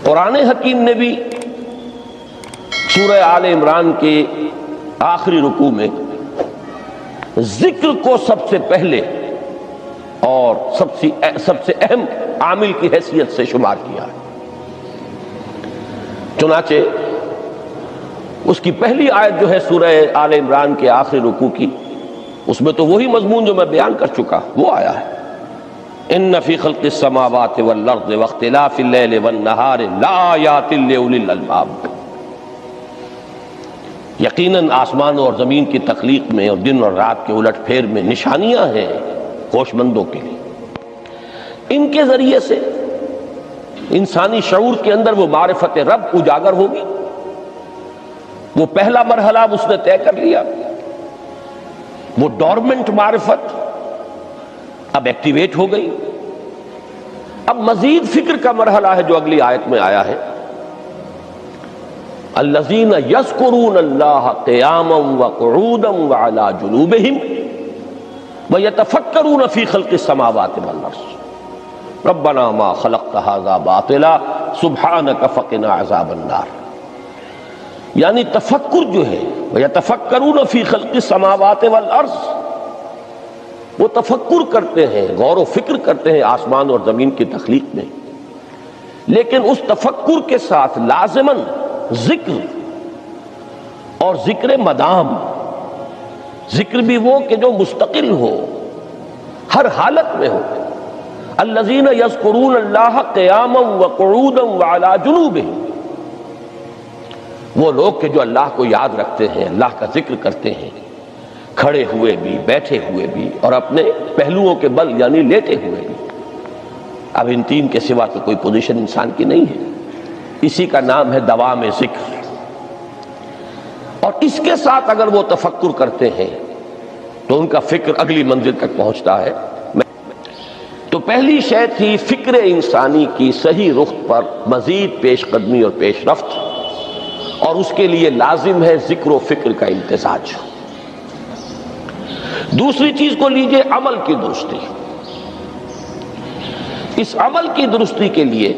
قرآن حکیم نے بھی سورہ آل عمران کے آخری رکوع میں ذکر کو سب سے پہلے اور سب سے اہم عامل کی حیثیت سے شمار کیا ہے۔ چنانچہ اس کی پہلی آیت جو ہے سورہ آل عمران کے آخری رکوع کی، اس میں تو وہی مضمون جو میں بیان کر چکا وہ آیا ہے، ان فی خلق السماوات والارض واختلاف اللیل والنہار لآیات لأولی الالباب، یقیناً آسمانوں اور زمین کی تخلیق میں اور دن اور رات کے الٹ پھیر میں نشانیاں ہیں ہوش مندوں کے لیے۔ ان کے ذریعے سے انسانی شعور کے اندر وہ معرفت رب اجاگر ہوگی۔ وہ پہلا مرحلہ اس نے طے کر لیا، وہ ڈورمنٹ معرفت اب ایکٹیویٹ ہو گئی۔ اب مزید فکر کا مرحلہ ہے جو اگلی آیت میں آیا ہے، الذین یذکرون اللہ قیاما وقعودا وعلی جنوبہم ویتفکرون فی خلق السماوات والارض ربنا ما خلقت ھذا باطلا سبحانک فقنا عذاب النار۔ یعنی تفکر جو ہے ویتفکرون فی خلق السماوات والارض، وہ تفکر کرتے ہیں، غور و فکر کرتے ہیں آسمان اور زمین کی تخلیق میں، لیکن اس تفکر کے ساتھ لازماً ذکر، اور ذکر مدام، ذکر بھی وہ کہ جو مستقل ہو، ہر حالت میں ہو۔ الذین یذکرون اللہ قیاما وقعودا وعلی جنوبہم، وہ لوگ کہ جو اللہ کو یاد رکھتے ہیں، اللہ کا ذکر کرتے ہیں، کھڑے ہوئے بھی، بیٹھے ہوئے بھی، اور اپنے پہلوؤں کے بل یعنی لیٹے ہوئے بھی۔ اب ان تین کے سوا تو کوئی پوزیشن انسان کی نہیں ہے، اسی کا نام ہے دوام ذکر۔ اور اس کے ساتھ اگر وہ تفکر کرتے ہیں تو ان کا فکر اگلی منزل تک پہنچتا ہے۔ تو پہلی شے تھی فکر انسانی کی صحیح رخ پر مزید پیش قدمی اور پیش رفت، اور اس کے لیے لازم ہے ذکر و فکر کا امتزاج۔ دوسری چیز کو لیجئے عمل کی درستی۔ اس عمل کی درستی کے لیے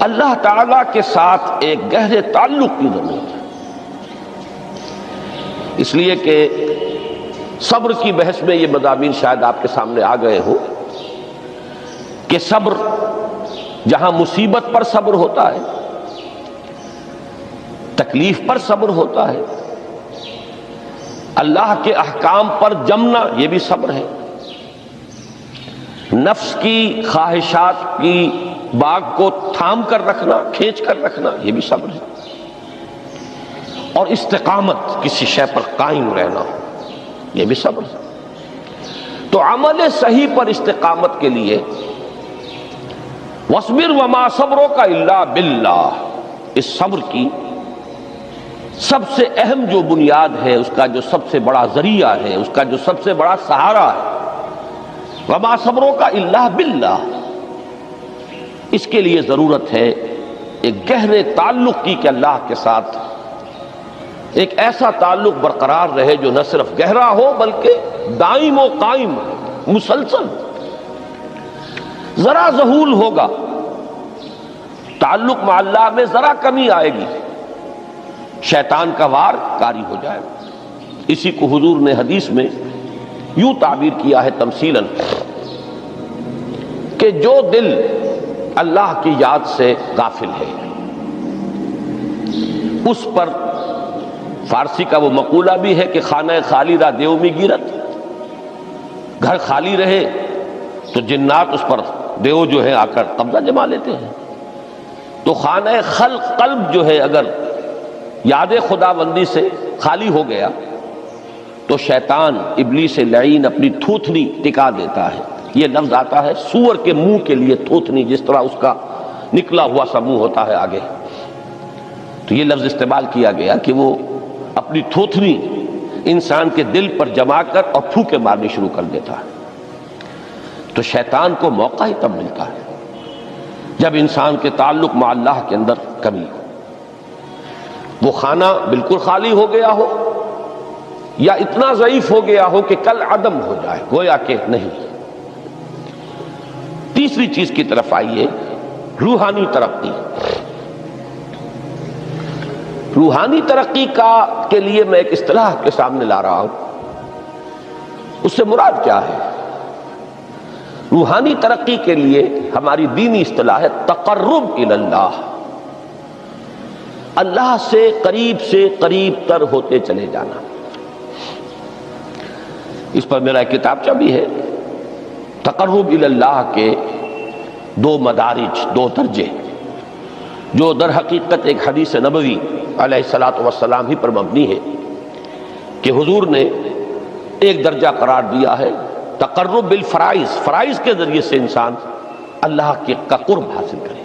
اللہ تعالیٰ کے ساتھ ایک گہرے تعلق کی ضرورت ہے، اس لیے کہ صبر کی بحث میں یہ مضامین شاید آپ کے سامنے آ گئے ہو کہ صبر، جہاں مصیبت پر صبر ہوتا ہے، تکلیف پر صبر ہوتا ہے، اللہ کے احکام پر جمنا یہ بھی صبر ہے، نفس کی خواہشات کی باغ کو تھام کر رکھنا، کھینچ کر رکھنا یہ بھی صبر ہے، اور استقامت، کسی شے پر قائم رہنا یہ بھی صبر ہے۔ تو عمل صحیح پر استقامت کے لیے وَاصْبِرْ وَمَا صَبْرُكَ إِلَّا بِاللَّهِ، اس صبر کی سب سے اہم جو بنیاد ہے، اس کا جو سب سے بڑا ذریعہ ہے، اس کا جو سب سے بڑا سہارا ہے، وَمَا صَبْرُكَ إِلَّا بِاللَّهِ، اس کے لیے ضرورت ہے ایک گہرے تعلق کی کہ اللہ کے ساتھ ایک ایسا تعلق برقرار رہے جو نہ صرف گہرا ہو بلکہ دائم و قائم، مسلسل۔ ذرا ذہول ہوگا تعلق مع اللہ میں، ذرا کمی آئے گی، شیطان کا وار کاری ہو جائے گا۔ اسی کو حضور نے حدیث میں یوں تعبیر کیا ہے تمثیلاً کہ جو دل اللہ کی یاد سے غافل ہے، اس پر فارسی کا وہ مقولہ بھی ہے کہ خانہ خالی را دیو می گیرت، گھر خالی رہے تو جنات اس پر دیو جو ہے آ کر قبضہ جما لیتے ہیں۔ تو خانہ خلق قلب جو ہے اگر یاد خدا بندی سے خالی ہو گیا تو شیطان ابلیس لعین اپنی تھوتنی ٹکا دیتا ہے۔ یہ لفظ آتا ہے سور کے منہ کے لیے تھوتنی، جس طرح اس کا نکلا ہوا سا منہ ہوتا ہے آگے، تو یہ لفظ استعمال کیا گیا کہ وہ اپنی تھوتنی انسان کے دل پر جما کر اور پھوکے مارنی شروع کر دیتا ہے۔ تو شیطان کو موقع ہی تب ملتا ہے جب انسان کے تعلق مع اللہ کے اندر کمی ہو، وہ خانہ بالکل خالی ہو گیا ہو یا اتنا ضعیف ہو گیا ہو کہ کل عدم ہو جائے، گویا کہ نہیں۔ تیسری چیز کی طرف آئیے، روحانی ترقی، روحانی ترقی کے لیے میں ایک اصطلاح کے سامنے لا رہا ہوں، اس سے مراد کیا ہے؟ روحانی ترقی کے لیے ہماری دینی اصطلاح ہے تقرب الی اللہ، اللہ سے قریب تر ہوتے چلے جانا۔ اس پر میرا ایک کتابچہ بھی ہے، تقرب الی اللہ کے 2 مدارج، 2 درجے، جو در حقیقت ایک حدیث نبوی علیہ الصلوۃ والسلام ہی پر مبنی ہے کہ حضور نے ایک درجہ قرار دیا ہے تقرب بالفرائض، فرائض کے ذریعے سے انسان اللہ کا قرب حاصل کرے۔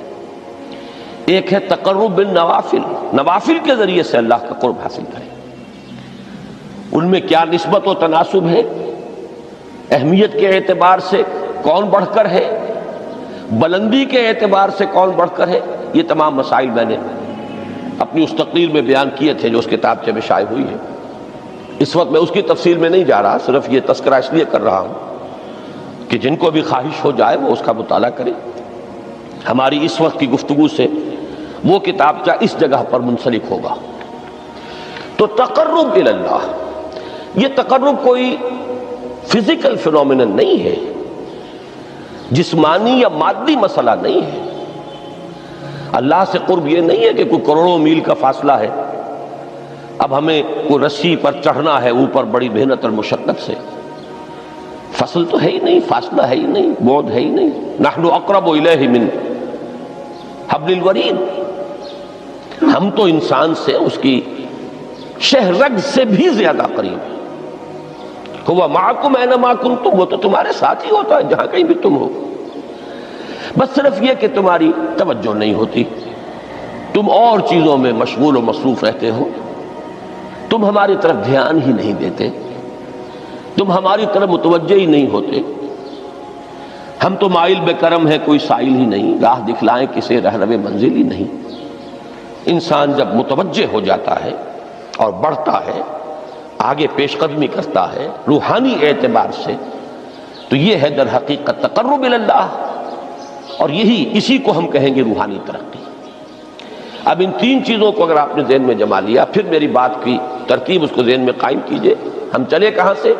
ایک ہے تقرب بالنوافل، نوافل کے ذریعے سے اللہ کا قرب حاصل کرے۔ ان میں کیا نسبت و تناسب ہے، اہمیت کے اعتبار سے کون بڑھ کر ہے، بلندی کے اعتبار سے کون بڑھ کر ہے، یہ تمام مسائل میں نے اپنی اس تقریر میں بیان کیے تھے جو اس کتابچے میں شائع ہوئی ہے۔ اس وقت میں اس کی تفصیل میں نہیں جا رہا، صرف یہ تذکرہ اس لیے کر رہا ہوں کہ جن کو بھی خواہش ہو جائے وہ اس کا مطالعہ کرے۔ ہماری اس وقت کی گفتگو سے وہ کتابچہ اس جگہ پر منسلک ہوگا۔ تو تقرب الی اللہ، یہ تقرب کوئی فزیکل فینومینن نہیں ہے، جسمانی یا مادی مسئلہ نہیں ہے۔ اللہ سے قرب یہ نہیں ہے کہ کوئی کروڑوں میل کا فاصلہ ہے، اب ہمیں کوئی رسی پر چڑھنا ہے اوپر بڑی محنت اور مشقت سے، فصل تو ہے ہی نہیں، فاصلہ ہے ہی نہیں، بعد ہے ہی نہیں۔ نحن اقرب الیہ من حبل الورید، ہم تو انسان سے اس کی شہرگ سے بھی زیادہ قریب ہیں۔ ہوا معکم اینما کنتم، وہ تو تمہارے ساتھ ہی ہوتا ہے جہاں کہیں بھی تم ہو، بس صرف یہ کہ تمہاری توجہ نہیں ہوتی، تم اور چیزوں میں مشغول و مصروف رہتے ہو، تم ہماری طرف دھیان ہی نہیں دیتے، تم ہماری طرف متوجہ ہی نہیں ہوتے۔ ہم تو مائل بے کرم ہے، کوئی سائل ہی نہیں، راہ دکھلائیں کسے رہنم منزل ہی نہیں۔ انسان جب متوجہ ہو جاتا ہے اور بڑھتا ہے، آگے پیش قدمی کرتا ہے روحانی اعتبار سے، تو یہ ہے در حقیقت تقرب الی اللہ، اور اسی کو ہم کہیں گے روحانی ترقی۔ اب ان 3 چیزوں کو اگر آپ نے ذہن میں جما لیا، پھر میری بات کی ترتیب اس کو ذہن میں قائم کیجئے۔ ہم چلے کہاں سے؟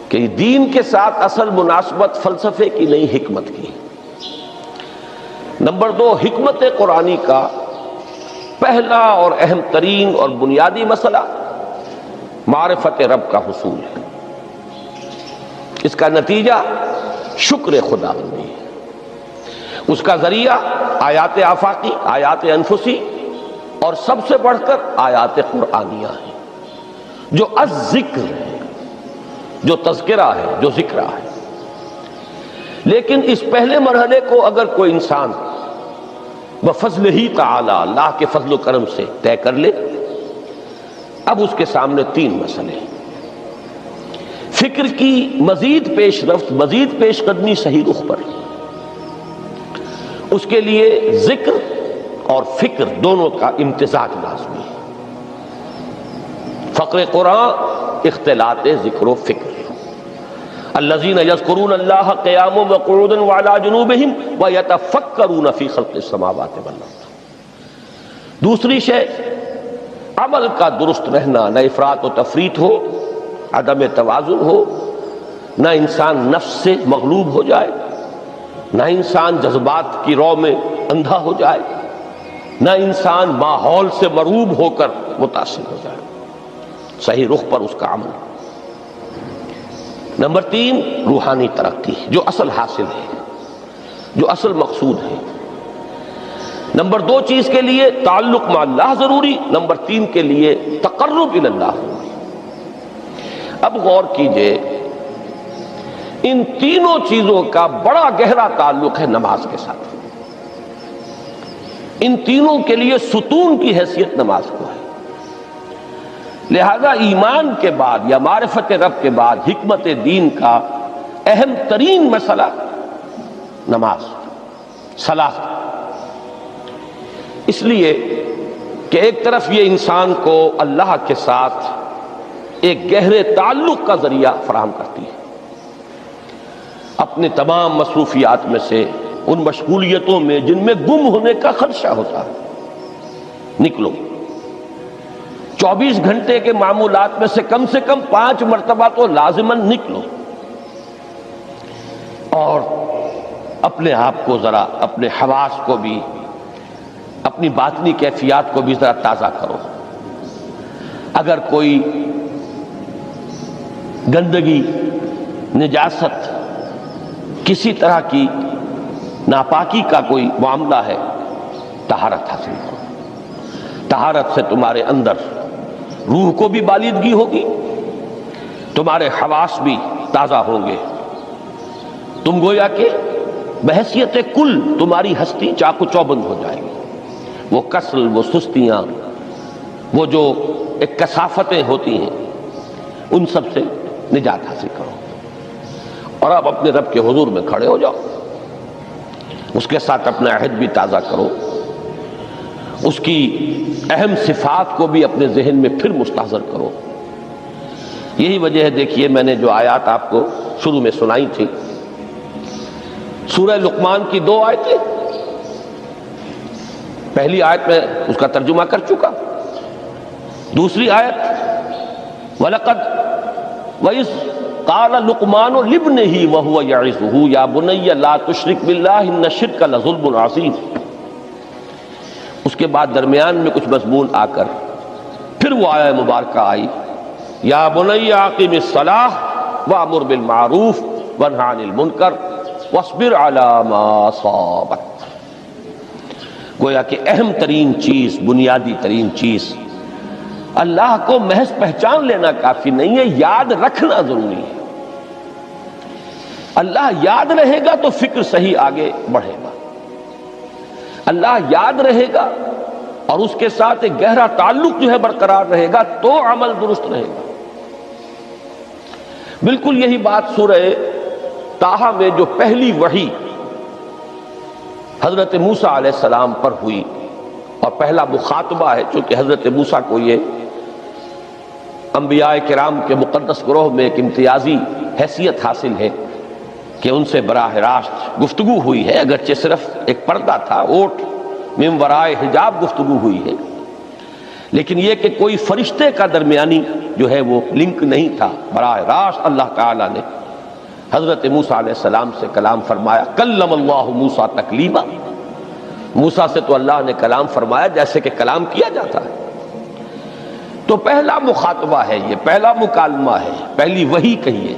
کہ دین کے ساتھ اصل مناسبت فلسفے کی نہیں، حکمت کی۔ نمبر 2، حکمت قرآنی کا پہلا اور اہم ترین اور بنیادی مسئلہ معرفت رب کا حصول ہے، اس کا نتیجہ شکر خدا بندی ہے، اس کا ذریعہ آیات آفاقی، آیات انفسی، اور سب سے بڑھ کر آیات قرآنیہ ہیں جو الذکر ہے، جو تذکرہ ہے، جو ذکرہ ہے۔ لیکن اس پہلے مرحلے کو اگر کوئی انسان بفضل ہی تعالی، اللہ کے فضل و کرم سے طے کر لے، اب اس کے سامنے 3 مسئلے، فکر کی مزید پیش رفت، مزید پیش قدمی صحیح رخ پر، اس کے لیے ذکر اور فکر دونوں کا امتزاج لازمی ہے۔ فقر قرآن اختلاط ذکر و فکر۔ الذین یذکرون اللہ قیاما وقعودا وعلی جنوبہم ویتفکرون فی خلق السماوات والارض۔ دوسری شے عمل کا درست رہنا، نہ افراط و تفریط ہو، عدم توازن ہو، نہ انسان نفس سے مغلوب ہو جائے، نہ انسان جذبات کی رو میں اندھا ہو جائے، نہ انسان ماحول سے مرعوب ہو کر متاثر ہو جائے، صحیح رخ پر اس کا عمل۔ نمبر 3، روحانی ترقی، جو اصل حاصل ہے، جو اصل مقصود ہے۔ نمبر 2 چیز کے لیے تعلق مع اللہ ضروری، نمبر 3 کے لیے تقرب الی اللہ ضروری۔ اب غور کیجئے، ان تینوں چیزوں کا بڑا گہرا تعلق ہے نماز کے ساتھ۔ ان تینوں کے لیے ستون کی حیثیت نماز کو ہے، لہذا ایمان کے بعد یا معرفت رب کے بعد حکمت دین کا اہم ترین مسئلہ نماز، صلاۃ۔ اس لیے کہ ایک طرف یہ انسان کو اللہ کے ساتھ ایک گہرے تعلق کا ذریعہ فراہم کرتی ہے، اپنے تمام مصروفیات میں سے ان مشغولیتوں میں جن میں گم ہونے کا خدشہ ہوتا ہے، نکلو۔ 24 گھنٹے کے معمولات میں سے کم 5 مرتبہ تو لازماً نکلو، اور اپنے آپ کو ذرا، اپنے حواس کو بھی، اپنی باطنی کیفیات کو بھی ذرا تازہ کرو۔ اگر کوئی گندگی، نجاست، کسی طرح کی ناپاکی کا کوئی معاملہ ہے، طہارت حاصل کرو۔ طہارت سے تمہارے اندر روح کو بھی بالیدگی ہوگی، تمہارے حواس بھی تازہ ہوں گے، تم گویا کہ بحیثیت کل تمہاری ہستی چاق و چوبند ہو جائے گی۔ وہ کسل، وہ سستیاں، وہ جو ایک کثافتیں ہوتی ہیں، ان سب سے نجات حاصل کرو، اور اب اپنے رب کے حضور میں کھڑے ہو جاؤ، اس کے ساتھ اپنا عہد بھی تازہ کرو، اس کی اہم صفات کو بھی اپنے ذہن میں پھر مستحضر کرو۔ یہی وجہ ہے، دیکھیے میں نے جو آیات آپ کو شروع میں سنائی تھی، سورہ لقمان کی 2 آیتیں، پہلی آیت میں اس کا ترجمہ کر چکا، دوسری آیت وَلَقَدْ وَإِذْ قَالَ لُقْمَانُ لِابْنِهِ وَهُوَ يَعِظُهُ يَا بُنَيَّ لَا تُشْرِكْ بِاللَّهِ إِنَّ الشِّرْكَ لَظُلْمٌ عَظِيمٌ۔ اس کے بعد درمیان میں کچھ مضمون آ کر پھر وہ آیہ مبارکہ آئی، یا بنی اقم الصلاۃ وامر بالمعروف وانہ عن المنکر واصبر علی ما اصابک۔ گویا کہ اہم ترین چیز، بنیادی ترین چیز، اللہ کو محض پہچان لینا کافی نہیں ہے، یاد رکھنا ضروری ہے۔ اللہ یاد رہے گا تو فکر صحیح آگے بڑھے گا، اللہ یاد رہے گا اور اس کے ساتھ ایک گہرا تعلق جو ہے برقرار رہے گا تو عمل درست رہے گا۔ بالکل یہی بات سورہ طٰہٰ میں جو پہلی وحی حضرت موسیٰ علیہ السلام پر ہوئی، اور پہلا مخاطبہ ہے، چونکہ حضرت موسیٰ کو یہ انبیاء کرام کے مقدس گروہ میں ایک امتیازی حیثیت حاصل ہے کہ ان سے براہ راست گفتگو ہوئی ہے، اگرچہ صرف ایک پردہ تھا، اوٹ من ورائے حجاب گفتگو ہوئی ہے، لیکن یہ کہ کوئی فرشتے کا درمیانی جو ہے وہ لنک نہیں تھا، براہ راست اللہ تعالیٰ نے حضرت موسیٰ علیہ السلام سے کلام فرمایا۔ کلم اللہ موسیٰ تکلیما، موسیٰ سے تو اللہ نے کلام فرمایا جیسے کہ کلام کیا جاتا ہے۔ تو پہلا مخاطبہ ہے، یہ پہلا مکالمہ ہے، پہلی وحی کہیے،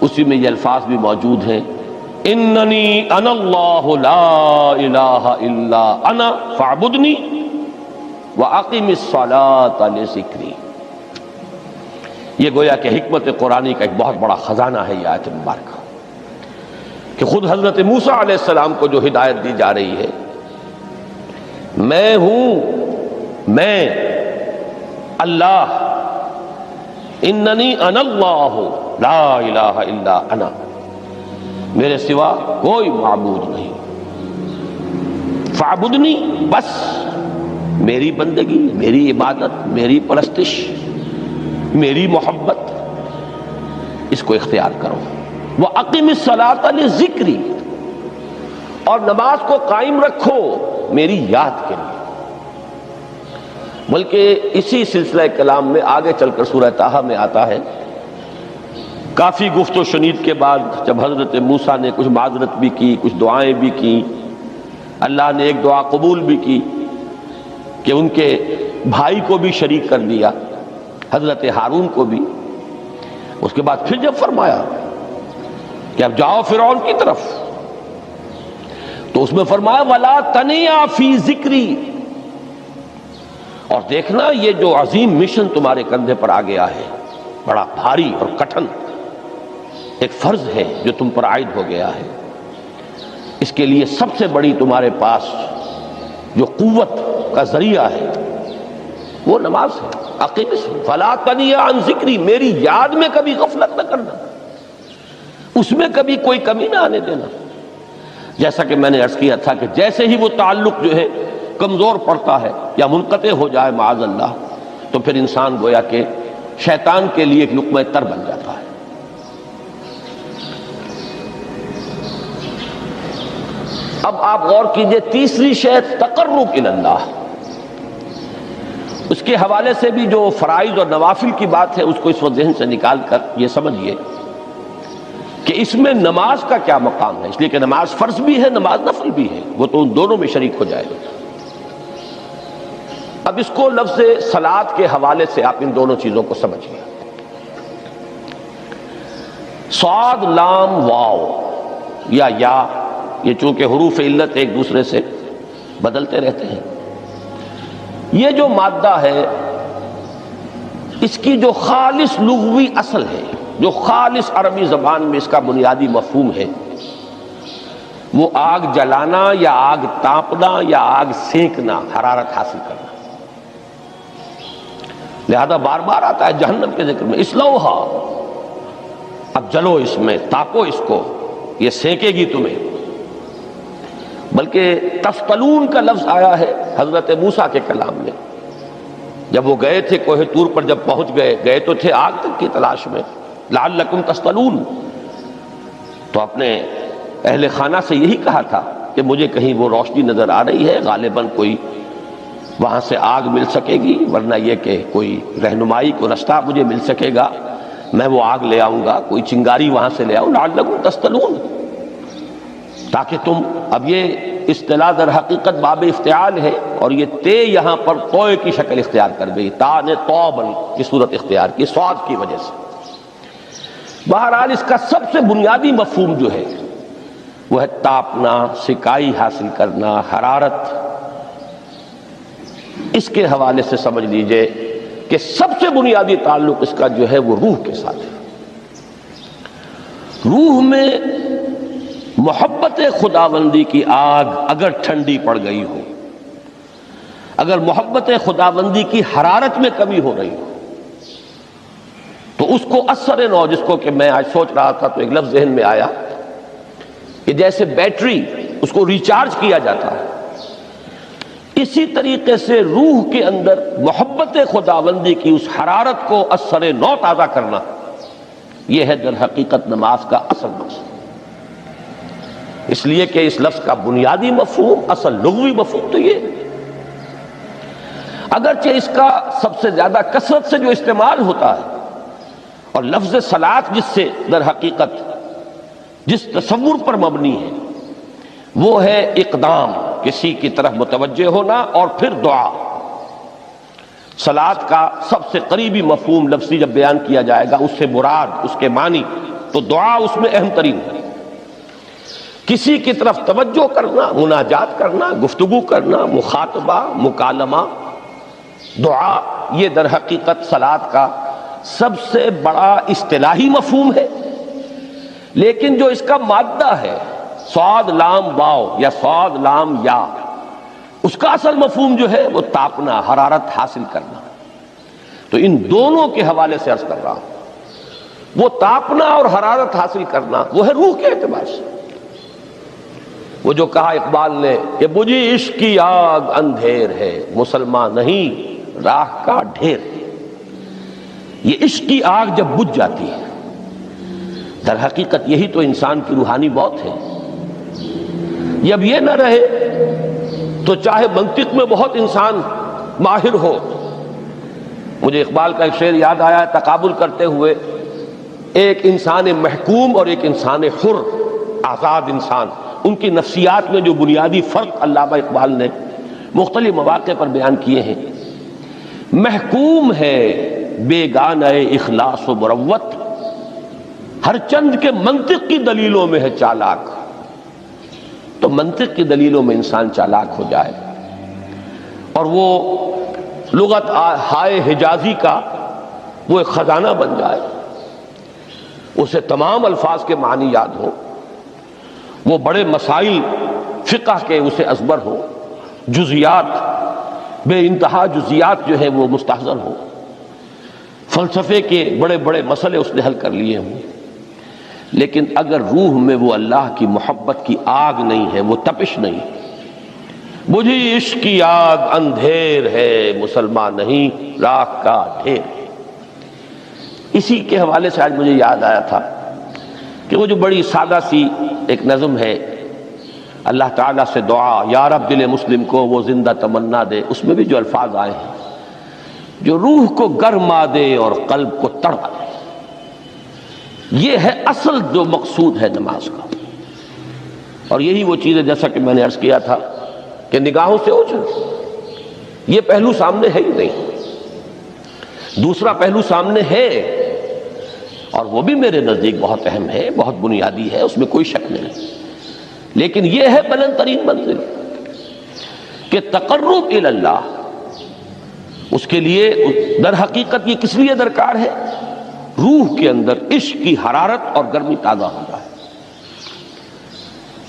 اسی میں یہ الفاظ بھی موجود ہیں، اننی انا اللہ لا الہ الا انا فاعبدنی واقم الصلاۃ لذکری۔ یہ گویا کہ حکمت قرآنی کا ایک بہت بڑا خزانہ ہے یہ آیت مبارکہ، کہ خود حضرت موسیٰ علیہ السلام کو جو ہدایت دی جا رہی ہے، میں ہوں، میں اللہ، اننی انا اللہ لا الہ الا انا، میرے سوا کوئی معبود نہیں، فاعبدنی، بس میری بندگی، میری عبادت، میری پرستش، میری محبت، اس کو اختیار کرو۔ وَأَقِمِ الصَّلَاةَ لِذِكْرِي، اور نماز کو قائم رکھو میری یاد کے لیے۔ بلکہ اسی سلسلہ کلام میں آگے چل کر سورہ طٰہٰ میں آتا ہے، کافی گفت و شنید کے بعد جب حضرت موسیٰ نے کچھ معذرت بھی کی، کچھ دعائیں بھی کی، اللہ نے ایک دعا قبول بھی کی کہ ان کے بھائی کو بھی شریک کر دیا، حضرت ہارون کو بھی۔ اس کے بعد پھر جب فرمایا کہ اب جاؤ فرعون کی طرف، تو اس میں فرمایا وَلَا تَنِيَا فِي ذِكْرِي، اور دیکھنا یہ جو عظیم مشن تمہارے کندھے پر آ گیا ہے، بڑا بھاری اور کٹھن ایک فرض ہے جو تم پر عائد ہو گیا ہے، اس کے لیے سب سے بڑی تمہارے پاس جو قوت کا ذریعہ ہے وہ نماز ہے۔ اقیم فلا تنیا عن ذکری، میری یاد میں کبھی غفلت نہ کرنا، اس میں کبھی کوئی کمی نہ آنے دینا۔ جیسا کہ میں نے عرض کیا تھا کہ جیسے ہی وہ تعلق جو ہے کمزور پڑتا ہے یا منقطع ہو جائے معاذ اللہ، تو پھر انسان گویا کہ شیطان کے لیے ایک لقمہ تر بن جاتا ہے۔ اب آپ غور کیجئے تیسری شے تقرب الی اللہ، اس کے حوالے سے بھی جو فرائض اور نوافل کی بات ہے اس کو اس وقت ذہن سے نکال کر یہ سمجھیے کہ اس میں نماز کا کیا مقام ہے، اس لیے کہ نماز فرض بھی ہے، نماز نفل بھی ہے، وہ تو ان دونوں میں شریک ہو جائے گا۔ اب اس کو لفظ صلاۃ کے حوالے سے آپ ان دونوں چیزوں کو سمجھیے۔ صاد لام واو یا یہ چونکہ حروف علت ایک دوسرے سے بدلتے رہتے ہیں، یہ جو مادہ ہے اس کی جو خالص لغوی اصل ہے، جو خالص عربی زبان میں اس کا بنیادی مفہوم ہے، وہ آگ جلانا یا آگ تاپنا یا آگ سینکنا، حرارت حاصل کرنا۔ لہذا بار بار آتا ہے جہنم کے ذکر میں اسلوہا، اب جلو اس میں، تاپو اس کو، یہ سینکے گی تمہیں۔ بلکہ تفتلون کا لفظ آیا ہے حضرت موسیٰ کے کلام میں، جب وہ گئے تھے کوہ طور پر، جب پہنچ گئے تو تھے آگ تک کی تلاش میں، لعلکم تفتلون، تو اپنے اہل خانہ سے یہی کہا تھا کہ مجھے کہیں وہ روشنی نظر آ رہی ہے، غالباً کوئی وہاں سے آگ مل سکے گی، ورنہ یہ کہ کوئی رہنمائی کو رستہ مجھے مل سکے گا، میں وہ آگ لے آؤں گا، کوئی چنگاری وہاں سے لے آؤں، لعلکم تفتلون، تاکہ تم، اب یہ اصطلاح در حقیقت باب افتعال ہے، اور یہ تے یہاں پر توئے کی شکل اختیار کر گئی، تا نے توبن کی صورت اختیار کی سواد کی وجہ سے۔ بہرحال اس کا سب سے بنیادی مفہوم جو ہے وہ ہے تاپنا، سکائی حاصل کرنا، حرارت۔ اس کے حوالے سے سمجھ لیجئے کہ سب سے بنیادی تعلق اس کا جو ہے وہ روح کے ساتھ ہے۔ روح میں محبت خداوندی کی آگ اگر ٹھنڈی پڑ گئی ہو، اگر محبت خداوندی کی حرارت میں کمی ہو رہی ہو، تو اس کو اثر نو، جس کو کہ میں آج سوچ رہا تھا تو ایک لفظ ذہن میں آیا کہ جیسے بیٹری اس کو ریچارج کیا جاتا ہے، اسی طریقے سے روح کے اندر محبت خداوندی کی اس حرارت کو اثر نو تازہ کرنا، یہ ہے در حقیقت نماز کا اصل مقصد۔ اس لیے کہ اس لفظ کا بنیادی مفہوم، اصل لغوی مفہوم تو یہ ہے، اگرچہ اس کا سب سے زیادہ کثرت سے جو استعمال ہوتا ہے، اور لفظ صلاۃ جس سے در حقیقت جس تصور پر مبنی ہے وہ ہے اقدام، کسی کی طرف متوجہ ہونا اور پھر دعا۔ صلاۃ کا سب سے قریبی مفہوم لفظی جب بیان کیا جائے گا، اس سے مراد، اس کے معنی، تو دعا اس میں اہم ترین ہے۔ کسی کی طرف توجہ کرنا، مناجات کرنا، گفتگو کرنا، مخاطبہ، مکالمہ، دعا، یہ در حقیقت صلاۃ کا سب سے بڑا اصطلاحی مفہوم ہے۔ لیکن جو اس کا مادہ ہے، صاد لام واو یا صاد لام یا، اس کا اصل مفہوم جو ہے وہ تاپنا، حرارت حاصل کرنا۔ تو ان دونوں کے حوالے سے عرض کر رہا ہوں، وہ تاپنا اور حرارت حاصل کرنا وہ ہے روح کے اعتبار سے۔ وہ جو کہا اقبال نے کہ بجھی عشق کی آگ اندھیر ہے، مسلمان نہیں راہ کا ڈھیر۔ یہ عشق کی آگ جب بجھ جاتی ہے، در حقیقت یہی تو انسان کی روحانی موت ہے۔ جب یہ نہ رہے تو چاہے منطق میں بہت انسان ماہر ہو، مجھے اقبال کا ایک شعر یاد آیا تقابل کرتے ہوئے، ایک انسان محکوم اور ایک انسان حر، آزاد انسان، ان کی نفسیات میں جو بنیادی فرق علامہ اقبال نے مختلف مواقع پر بیان کیے ہیں۔ محکوم ہے بیگانہ اخلاص و مروت، ہر چند کے منطق کی دلیلوں میں ہے چالاک۔ تو منطق کی دلیلوں میں انسان چالاک ہو جائے اور وہ لغت ہائے حجازی کا وہ ایک خزانہ بن جائے، اسے تمام الفاظ کے معنی یاد ہو، وہ بڑے مسائل فقہ کے اسے ازبر ہو، جزیات، بے انتہا جزیات جو ہے وہ مستحضر ہو، فلسفے کے بڑے بڑے مسئلے اس نے حل کر لیے ہوں، لیکن اگر روح میں وہ اللہ کی محبت کی آگ نہیں ہے، وہ تپش نہیں، بجھی عشق کی آگ اندھیر ہے، مسلمان نہیں راکھ کا ڈھیر۔ اسی کے حوالے سے آج مجھے یاد آیا تھا کہ وہ جو بڑی سادہ سی ایک نظم ہے، اللہ تعالیٰ سے دعا، یا رب دل مسلم کو وہ زندہ تمنا دے، اس میں بھی جو الفاظ آئے ہیں جو روح کو گرما دے اور قلب کو تڑپا دے، یہ ہے اصل جو مقصود ہے نماز کا۔ اور یہی وہ چیز ہے جیسا کہ میں نے عرض کیا تھا کہ نگاہوں سے اوجھل، یہ پہلو سامنے ہے ہی نہیں، دوسرا پہلو سامنے ہے اور وہ بھی میرے نزدیک بہت اہم ہے، بہت بنیادی ہے، اس میں کوئی شک نہیں، لیکن یہ ہے بلند ترین منزل کہ تقرب الی اللہ، اس کے لیے در حقیقت یہ کس لیے درکار ہے؟ روح کے اندر عشق کی حرارت اور گرمی تازہ ہو جائے۔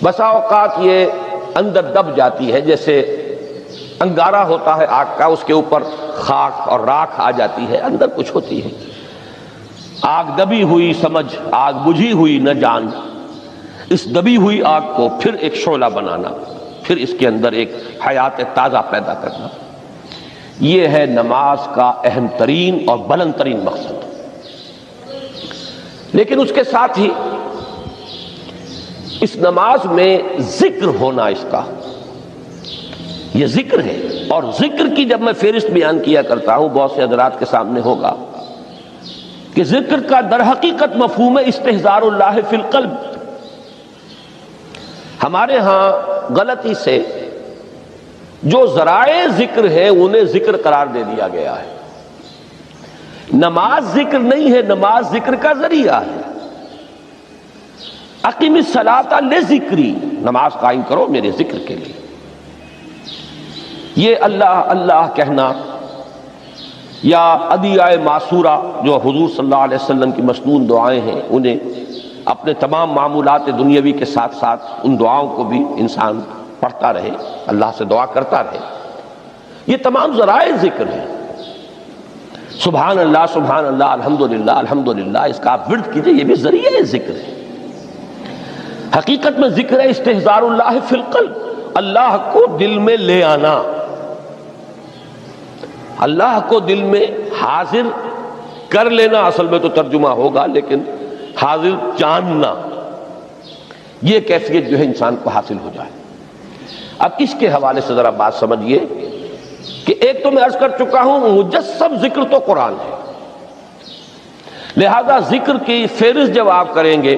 بسا اوقات یہ اندر دب جاتی ہے، جیسے انگارہ ہوتا ہے آگ کا، اس کے اوپر خاک اور راکھ آ جاتی ہے، اندر کچھ ہوتی ہے، آگ دبی ہوئی سمجھ، آگ بجھی ہوئی نہ جان، اس دبی ہوئی آگ کو پھر ایک شعلہ بنانا، پھر اس کے اندر ایک حیات تازہ پیدا کرنا، یہ ہے نماز کا اہم ترین اور بلند ترین مقصد۔ لیکن اس کے ساتھ ہی اس نماز میں ذکر ہونا، اس کا یہ ذکر ہے، اور ذکر کی جب میں فہرست بیان کیا کرتا ہوں بہت سے حضرات کے سامنے ہوگا کہ ذکر کا در حقیقت مفہوم ہے استحضار اللہ فی القلب۔ ہمارے ہاں غلطی سے جو ذرائع ذکر ہے انہیں ذکر قرار دے دیا گیا ہے۔ نماز ذکر نہیں ہے، نماز ذکر کا ذریعہ ہے۔ اقیم الصلاۃ لذکری، نماز قائم کرو میرے ذکر کے لیے۔ یہ اللہ اللہ کہنا یا ادعیہ معصورہ جو حضور صلی اللہ علیہ وسلم کی مسنون دعائیں ہیں، انہیں اپنے تمام معمولات دنیاوی کے ساتھ ساتھ ان دعاؤں کو بھی انسان پڑھتا رہے، اللہ سے دعا کرتا رہے، یہ تمام ذرائع ذکر ہیں۔ سبحان اللہ سبحان اللہ الحمدللہ الحمدللہ، اس کا آپ ورد کیجئے، یہ بھی ذریعہ ذکر ہے۔ حقیقت میں ذکر ہے استحضار اللہ فی القلب، اللہ کو دل میں لے آنا، اللہ کو دل میں حاضر کر لینا، اصل میں تو ترجمہ ہوگا، لیکن حاضر جاننا، یہ کیفیت جو ہے انسان کو حاصل ہو جائے۔ اب اس کے حوالے سے ذرا بات سمجھیے کہ ایک تو میں عرض کر چکا ہوں مجسم ذکر تو قرآن ہے، لہذا ذکر کی فہرست جب آپ کریں گے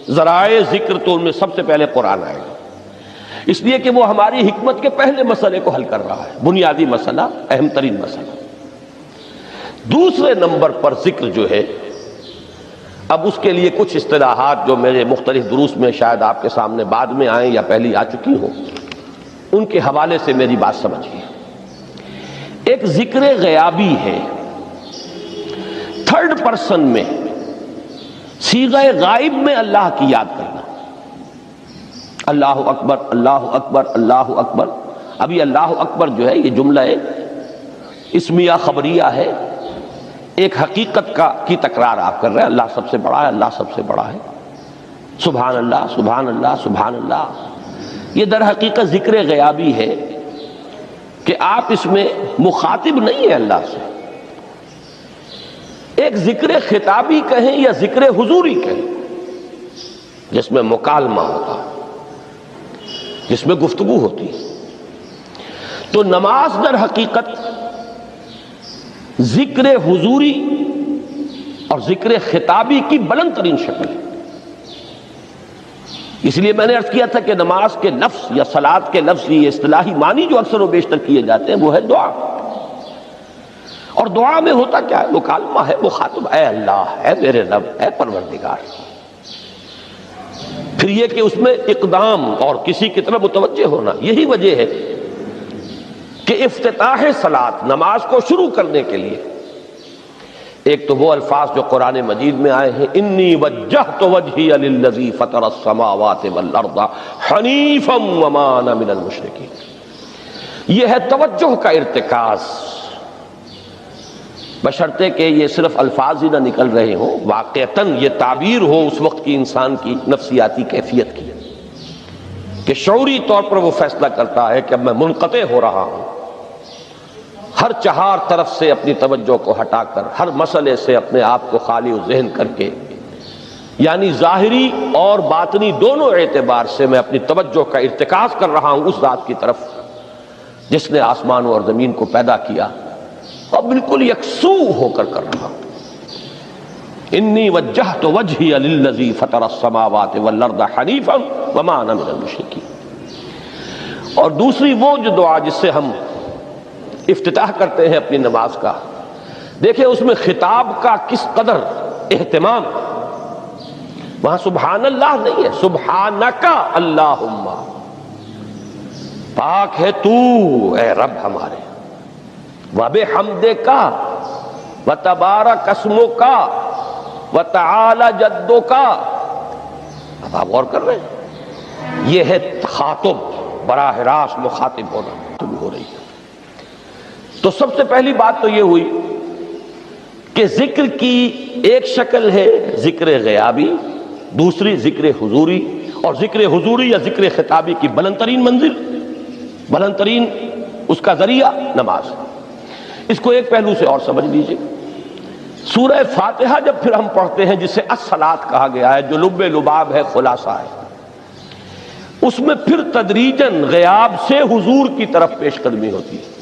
ذرائع ذکر تو ان میں سب سے پہلے قرآن آئے گا، اس لیے کہ وہ ہماری حکمت کے پہلے مسئلے کو حل کر رہا ہے، بنیادی مسئلہ، اہم ترین مسئلہ۔ دوسرے نمبر پر ذکر جو ہے، اب اس کے لیے کچھ اصطلاحات جو میرے مختلف دروس میں شاید آپ کے سامنے بعد میں آئیں یا پہلی آ چکی ہوں، ان کے حوالے سے میری بات سمجھیے۔ ایک ذکر غیابی ہے، تھرڈ پرسن میں، صیغہ غائب میں اللہ کی یاد کرنا، اللہ اکبر اللہ اکبر اللہ اکبر۔ ابھی اللہ اکبر جو ہے یہ جملہ اسمیہ خبریہ ہے، ایک حقیقت کی تکرار آپ کر رہے ہیں، اللہ سب سے بڑا ہے، اللہ سب سے بڑا ہے، سبحان اللہ سبحان اللہ سبحان اللہ۔ یہ در حقیقت ذکر غیابی ہے کہ آپ اس میں مخاطب نہیں ہیں اللہ سے، ایک ذکر خطابی کہیں یا ذکر حضوری کہیں، جس میں مکالمہ ہوتا ہے، جس میں گفتگو ہوتی ہے۔ تو نماز در حقیقت ذکر حضوری اور ذکر خطابی کی بلند ترین شکل ہے۔ اس لیے میں نے عرض کیا تھا کہ نماز کے لفظ یا صلاۃ کے لفظ، یہ اصطلاحی معنی جو اکثر و بیشتر کیے جاتے ہیں وہ ہے دعا، اور دعا میں ہوتا کیا ہے؟ مکالمہ ہے، مخاطب، اے اللہ، اے میرے رب، اے پروردگار۔ پھر یہ کہ اس میں اقدام اور کسی کی طرف متوجہ ہونا، یہی وجہ ہے کہ افتتاح صلاۃ، نماز کو شروع کرنے کے لیے ایک تو وہ الفاظ جو قرآن مجید میں آئے ہیں، انی وجہت وجہی للذی فطر السماوات والارض حنیفا وما انا من المشرکین، یہ ہے توجہ کا ارتکاز، بشرطے کہ یہ صرف الفاظ ہی نہ نکل رہے ہوں، واقعتاً یہ تعبیر ہو اس وقت کی انسان کی نفسیاتی کیفیت کی، کہ شعوری طور پر وہ فیصلہ کرتا ہے کہ اب میں منقطع ہو رہا ہوں، ہر چہار طرف سے اپنی توجہ کو ہٹا کر، ہر مسئلے سے اپنے آپ کو خالی و ذہن کر کے یعنی ظاہری اور باطنی دونوں اعتبار سے میں اپنی توجہ کا ارتکاز کر رہا ہوں اس ذات کی طرف جس نے آسمان اور زمین کو پیدا کیا، اور بالکل یکسو ہو کر رہا ہوں۔ انی وجہت وجہی للذی فطر السماوات والارض حنیفا وما انا من المشرکین۔ اور دوسری وہ جو دعا جس سے ہم افتتاح کرتے ہیں اپنی نماز کا، دیکھیں اس میں خطاب کا کس قدر اہتمام، وہاں سبحان اللہ نہیں ہے، سبحانک اللہم، پاک ہے تو اے رب ہمارے، وبحمدک وتبارک اسمک وتعالی جدک۔ اب آپ غور کر رہے ہیں، یہ ہے تخاطب، براہ راست مخاطب ہونا ہو رہی ہے۔ تو سب سے پہلی بات تو یہ ہوئی کہ ذکر کی ایک شکل ہے ذکر غیابی، دوسری ذکر حضوری، اور ذکر حضوری یا ذکر خطابی کی بلند ترین منزل، بلند ترین اس کا ذریعہ نماز۔ اس کو ایک پہلو سے اور سمجھ لیجئے، سورہ فاتحہ جب پھر ہم پڑھتے ہیں جسے الصلاۃ کہا گیا ہے، جو لب لباب ہے، خلاصہ ہے، اس میں پھر تدریجاً غیاب سے حضور کی طرف پیش قدمی ہوتی ہے۔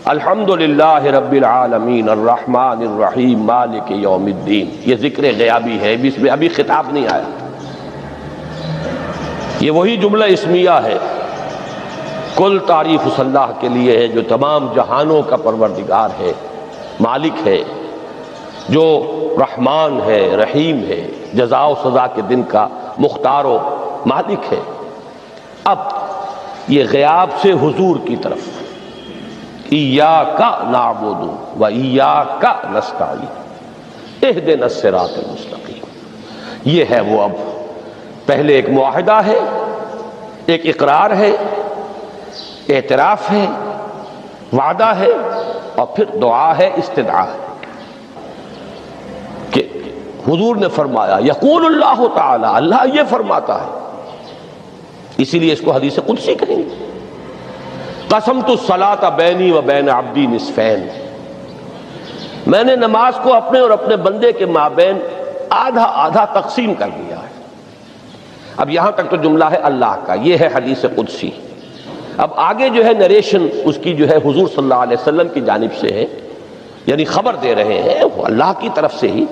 الحمدللہ رب العالمین الرحمن الرحیم مالک یوم الدین، یہ ذکر غیابی ہے، اس میں ابھی خطاب نہیں آیا۔ یہ وہی جملہ اسمیہ ہے، کل تعریف اس اللہ کے لیے ہے جو تمام جہانوں کا پروردگار ہے، مالک ہے، جو رحمان ہے، رحیم ہے، جزا و سزا کے دن کا مختار و مالک ہے۔ اب یہ غیاب سے حضور کی طرف، ایاک نعبد و ایاک نستعین اہدنا الصراط المستقیم، یہ ہے وہ۔ اب پہلے ایک معاہدہ ہے، ایک اقرار ہے، اعتراف ہے، وعدہ ہے، اور پھر دعا ہے، استدعا ہے کہ حضور نے فرمایا، یقول اللہ تعالی، اللہ یہ فرماتا ہے، اسی لیے اس کو حدیث قدسی کہیں گے، قسمت الصلاۃ بینی و بین عبدی نصفین، میں نے نماز کو اپنے اور اپنے بندے کے مابین آدھا آدھا تقسیم کر دیا ہے۔ اب یہاں تک تو جملہ ہے اللہ کا، یہ ہے حدیث قدسی۔ اب آگے جو ہے نریشن اس کی جو ہے حضور صلی اللہ علیہ وسلم کی جانب سے ہے، یعنی خبر دے رہے ہیں وہ اللہ کی طرف سے ہی۔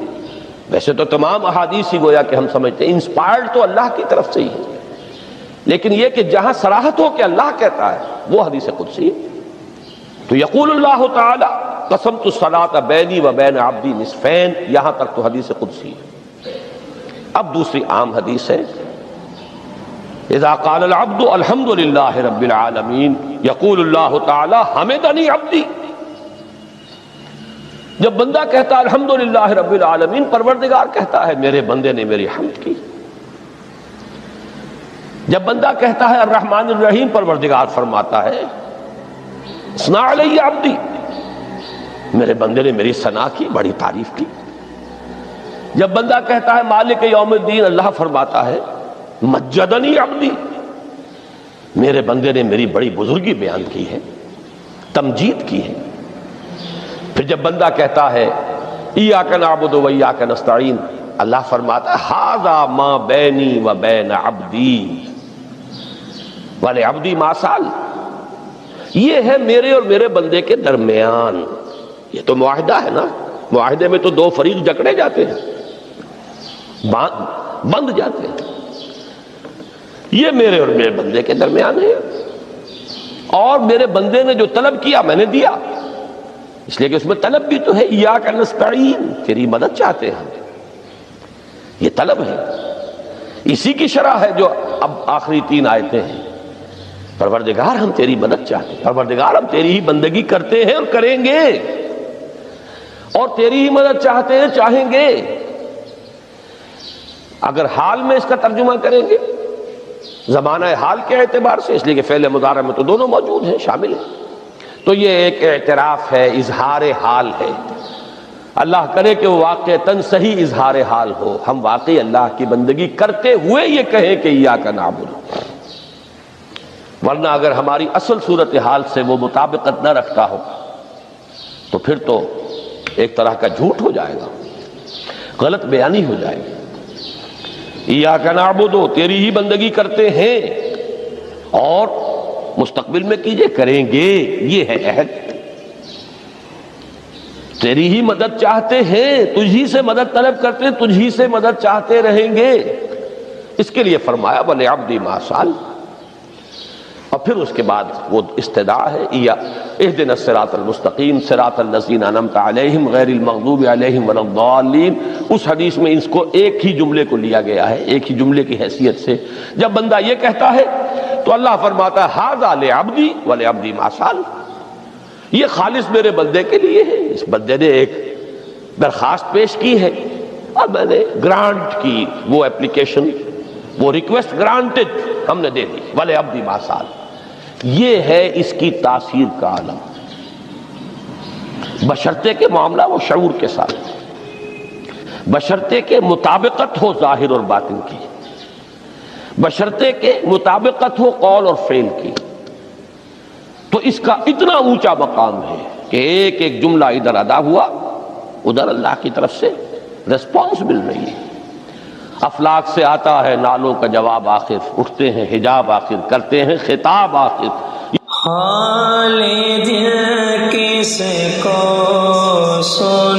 ویسے تو تمام احادیث ہی گویا کہ ہم سمجھتے ہیں انسپائرڈ تو اللہ کی طرف سے ہی ہے، لیکن یہ کہ جہاں صراحت ہو کہ اللہ کہتا ہے وہ حدیث قدسی ہے۔ تو یقول اللہ تعالی قسمت الصلاۃ بینی و بین عبدی نصفین، یہاں تک تو حدیث قدسی ہے۔ اب دوسری عام حدیث ہے، اذا قال العبد الحمد للہ رب العالمین یقول اللہ تعالی حمدنی عبدی، جب بندہ کہتا ہے الحمدللہ رب العالمین، پروردگار کہتا ہے میرے بندے نے میری حمد کی۔ جب بندہ کہتا ہے الرحمن الرحیم، پروردگار فرماتا ہے ثنا علی عبدی، میرے بندے نے میری ثنا کی، بڑی تعریف کی۔ جب بندہ کہتا ہے مالک یوم الدین، اللہ فرماتا ہے مجدنی عبدی، میرے بندے نے میری بڑی بزرگی بیان کی ہے، تمجید کی ہے۔ پھر جب بندہ کہتا ہے ایاک نعبد و ایاک نستعین، اللہ فرماتا ہے ھذا ما بینی و بین عبدی ولعبدی ما سأل، یہ ہے میرے اور میرے بندے کے درمیان۔ یہ تو معاہدہ ہے نا، معاہدے میں تو دو فریق جکڑے جاتے ہیں، بند جاتے ہیں، یہ میرے اور میرے بندے کے درمیان ہے، اور میرے بندے نے جو طلب کیا میں نے دیا، اس لیے کہ اس میں طلب بھی تو ہے، ایاک نستعین، تیری مدد چاہتے ہیں، یہ طلب ہے، اسی کی شرح ہے جو اب آخری 3 آیتیں ہیں۔ پروردگار ہم تیری مدد چاہتے ہیں، پروردگار ہم تیری ہی بندگی کرتے ہیں اور کریں گے، اور تیری ہی مدد چاہتے ہیں، چاہیں گے۔ اگر حال میں اس کا ترجمہ کریں گے زمانہ حال کے اعتبار سے، اس لیے کہ فعل مضارع میں تو دونوں موجود ہیں، شامل ہیں، تو یہ ایک اعتراف ہے، اظہار حال ہے۔ اللہ کرے کہ وہ واقعتاً صحیح اظہار حال ہو، ہم واقعی اللہ کی بندگی کرتے ہوئے یہ کہیں کہ ایاک نعبد، ورنہ اگر ہماری اصل صورتحال سے وہ مطابقت نہ رکھتا ہو تو پھر تو ایک طرح کا جھوٹ ہو جائے گا، غلط بیانی ہو جائے گی۔ ایاک نعبد، تیری ہی بندگی کرتے ہیں، اور مستقبل میں کیجئے، کریں گے، یہ ہے عہد، تیری ہی مدد چاہتے ہیں، تجھی سے مدد طلب کرتے ہیں، تجھی سے مدد چاہتے رہیں گے، اس کے لیے فرمایا وَلِعَبْدِ مَا سَأَلَ۔ اور پھر اس کے بعد وہ استدعا ہے اهدنا الصراط المستقیم صراط الذین انعمت علیہم غیر المغضوب علیہم ولا الضالین۔ اس حدیث میں اس کو ایک ہی جملے کو لیا گیا ہے، ایک ہی جملے کی حیثیت سے۔ جب بندہ یہ کہتا ہے تو اللہ فرماتا ہے ھذا لعبدی ولعبدی ما سأل، یہ خالص میرے بندے کے لیے ہے، اس بندے نے ایک درخواست پیش کی ہے اور میں نے گرانٹ کی، وہ اپلیکیشن، وہ ریکویسٹ گرانٹڈ، ہم نے دے دی، ولعبدی ما سأل۔ یہ ہے اس کی تاثیر کا عالم، بشرطے کے معاملہ وہ شعور کے ساتھ، بشرطے کے مطابقت ہو ظاہر اور باطن کی، بشرطے کے مطابقت ہو قول اور فعل کی، تو اس کا اتنا اونچا مقام ہے کہ ایک ایک جملہ ادھر ادا ہوا، ادھر اللہ کی طرف سے ریسپانس مل رہی ہے۔ افلاک سے آتا ہے نالوں کا جواب آخر، اٹھتے ہیں حجاب آخر، کرتے ہیں خطاب آخر۔ حال دل کس کو سن